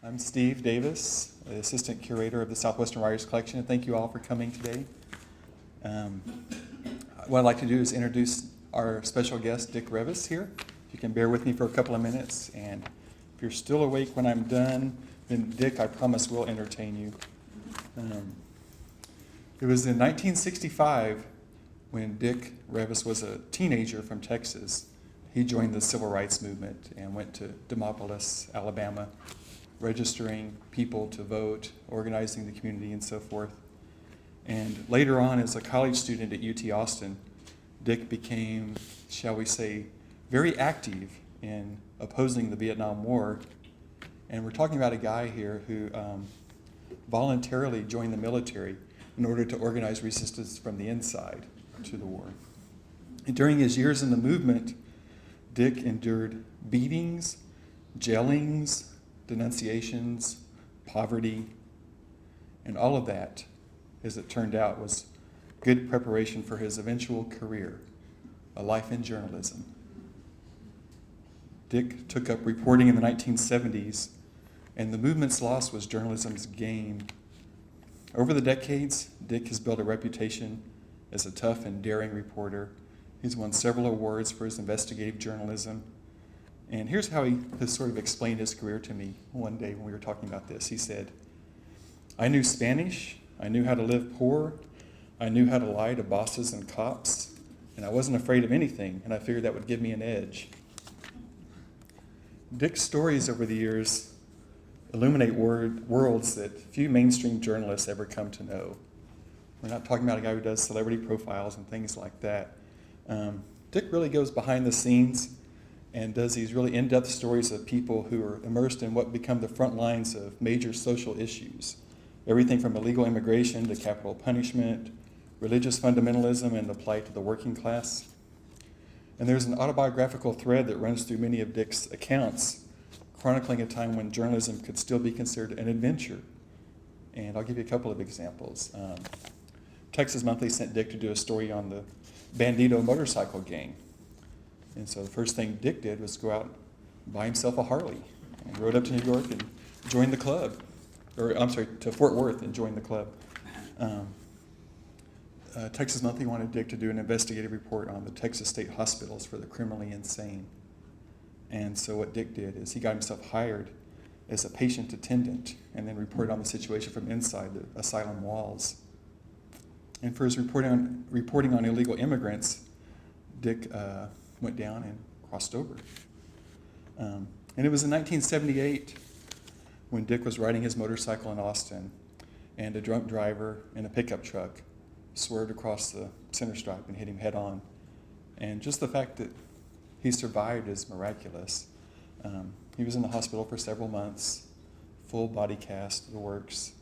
I'm Steve Davis, the Assistant Curator of the Southwestern Writers Collection, and thank you all for coming today. What I'd like to do is introduce our special guest, Dick Reavis, here. If you can bear with me for a couple of minutes, and if you're still awake when I'm done, then Dick, I promise, will entertain you. It was in 1965 when Dick Reavis was a teenager from Texas. He joined the Civil Rights Movement and went to Demopolis, Alabama, registering people to vote, organizing the community, and so forth. And later on, as a college student at UT Austin, Dick became, shall we say, very active in opposing the Vietnam War. And we're talking about a guy here who voluntarily joined the military in order to organize resistance from the inside to the war. And during his years in the movement, Dick endured beatings, jailings, denunciations, poverty, and all of that, as it turned out, was good preparation for his eventual career, a life in journalism. Dick took up reporting in the 1970s, and the movement's loss was journalism's gain. Over the decades, Dick has built a reputation as a tough and daring reporter. He's won several awards for his investigative journalism. And here's how he has sort of explained his career to me one day when we were talking about this. He said, "I knew Spanish, I knew how to live poor, I knew how to lie to bosses and cops, and I wasn't afraid of anything, and I figured that would give me an edge." Dick's stories over the years illuminate worlds that few mainstream journalists ever come to know. We're not talking about a guy who does celebrity profiles and things like that. Dick really goes behind the scenes and does these really in-depth stories of people who are immersed in what become the front lines of major social issues. Everything from illegal immigration to capital punishment, religious fundamentalism, and the plight of the working class. And there's an autobiographical thread that runs through many of Dick's accounts, chronicling a time when journalism could still be considered an adventure. And I'll give you a couple of examples. Texas Monthly sent Dick to do a story on the Bandito motorcycle gang. And so the first thing Dick did was go out and buy himself a Harley and rode up to New York and joined the club. To Fort Worth and joined the club. Texas Monthly wanted Dick to do an investigative report on the Texas state hospitals for the criminally insane. And so what Dick did is he got himself hired as a patient attendant and then reported on the situation from inside the asylum walls. And for his reporting on illegal immigrants, Dick went down and crossed over. And it was in 1978 when Dick was riding his motorcycle in Austin, and a drunk driver in a pickup truck swerved across the center stripe and hit him head on. And just the fact that he survived is miraculous. He was in the hospital for several months, full body cast, the works.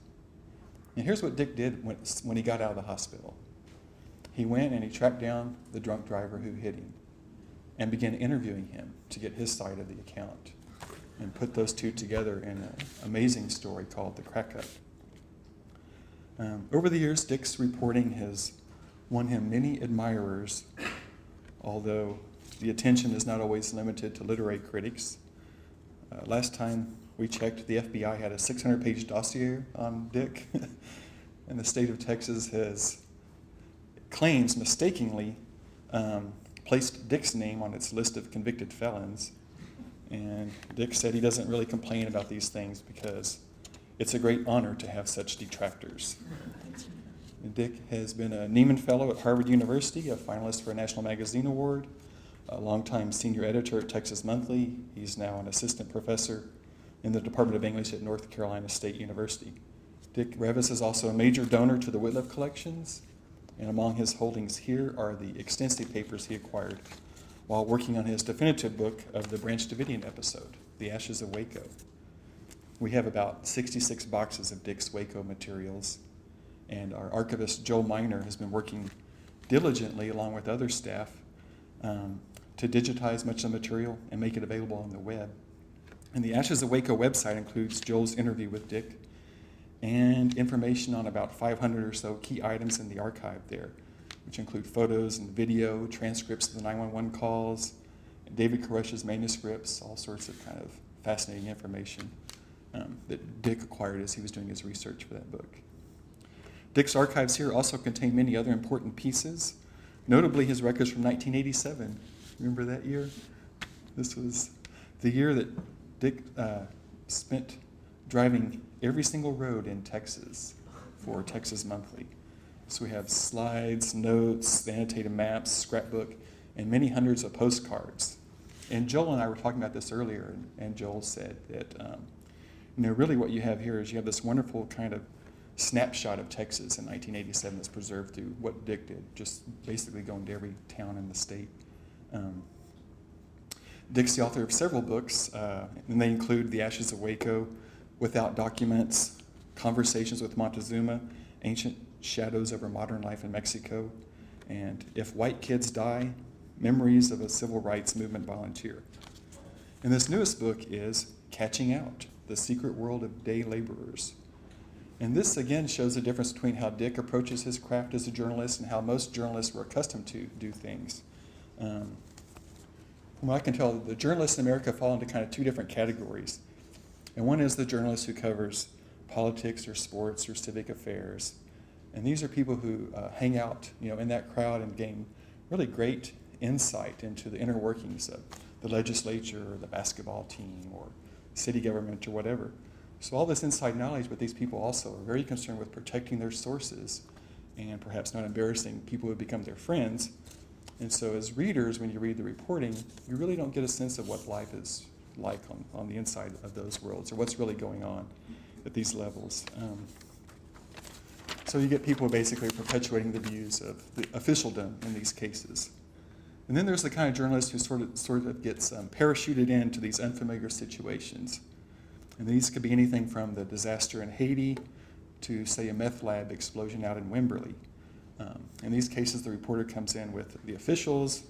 And here's what Dick did when he got out of the hospital. He went and he tracked down the drunk driver who hit him and began interviewing him to get his side of the account and put those two together in an amazing story called The Crack Up. Over the years, Dick's reporting has won him many admirers, although the attention is not always limited to literary critics. Last time we checked, the FBI had a 600-page dossier on Dick, and the state of Texas claims mistakenly placed Dick's name on its list of convicted felons. And Dick said he doesn't really complain about these things because it's a great honor to have such detractors. And Dick has been a Nieman Fellow at Harvard University, a finalist for a National Magazine Award, a longtime senior editor at Texas Monthly. He's now an assistant professor in the Department of English at North Carolina State University. Dick Reavis is also a major donor to the Wittliff collections, and among his holdings here are the extensive papers he acquired while working on his definitive book of the Branch Davidian episode, The Ashes of Waco. We have about 66 boxes of Dick's Waco materials, and our archivist Joel Miner has been working diligently along with other staff to digitize much of the material and make it available on the web. And the Ashes of Waco website includes Joel's interview with Dick and information on about 500 or so key items in the archive there, which include photos and video, transcripts of the 911 calls, David Korush's manuscripts, all sorts of kind of fascinating information. that Dick acquired as he was doing his research for that book. Dick's archives here also contain many other important pieces, notably his records from 1987. Remember that year? This was the year that Dick spent driving every single road in Texas for Texas Monthly. So we have slides, notes, the annotated maps, scrapbook, and many hundreds of postcards. And Joel and I were talking about this earlier, and Joel said that really what you have here is you have this wonderful kind of snapshot of Texas in 1987 that's preserved through what Dick did, just basically going to every town in the state. Dick's the author of several books, and they include The Ashes of Waco, Without Documents, Conversations with Montezuma, Ancient Shadows Over Modern Life in Mexico, and If White Kids Die, Memories of a Civil Rights Movement Volunteer. And this newest book is Catching Out, The Secret World of Day Laborers. And this again shows the difference between how Dick approaches his craft as a journalist and how most journalists were accustomed to do things. From what I can tell, the journalists in America fall into kind of two different categories. And one is the journalist who covers politics or sports or civic affairs. And these are people who hang out, in that crowd and gain really great insight into the inner workings of the legislature or the basketball team or city government or whatever. So all this inside knowledge, but these people also are very concerned with protecting their sources and perhaps not embarrassing people who become their friends. And so as readers, when you read the reporting, you really don't get a sense of what life is like on the inside of those worlds or what's really going on at these levels. So you get people basically perpetuating the views of the officialdom in these cases. And then there's the kind of journalist who sort of gets parachuted into these unfamiliar situations. And these could be anything from the disaster in Haiti to, say, a meth lab explosion out in Wimberley. In these cases, the reporter comes in with the officials,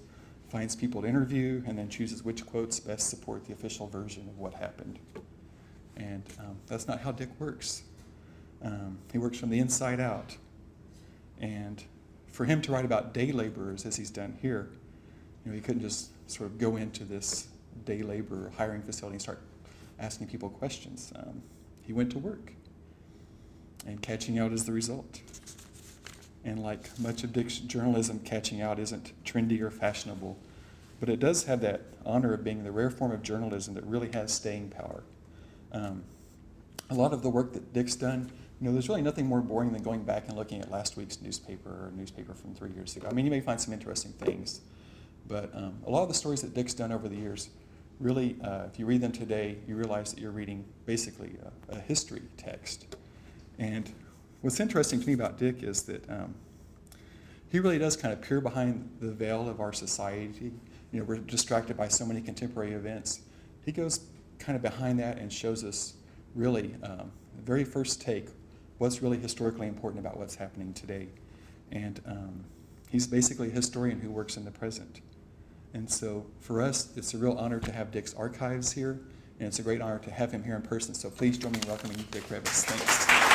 finds people to interview, and then chooses which quotes best support the official version of what happened. And that's not how Dick works. He works from the inside out. And for him to write about day laborers, as he's done here, he couldn't just sort of go into this day labor hiring facility and start asking people questions. He went to work, and catching out is the result. And like much of Dick's journalism, catching out isn't trendy or fashionable, but it does have that honor of being the rare form of journalism that really has staying power. A lot of the work that Dick's done, there's really nothing more boring than going back and looking at last week's newspaper or a newspaper from 3 years ago. I mean, you may find some interesting things, but a lot of the stories that Dick's done over the years, really, if you read them today, you realize that you're reading basically a history text. And what's interesting to me about Dick is that he really does kind of peer behind the veil of our society. We're distracted by so many contemporary events. He goes kind of behind that and shows us really, the very first take, what's really historically important about what's happening today. And he's basically a historian who works in the present. And so for us, it's a real honor to have Dick's archives here, and it's a great honor to have him here in person. So please join me in welcoming Dick Reavis. Thanks.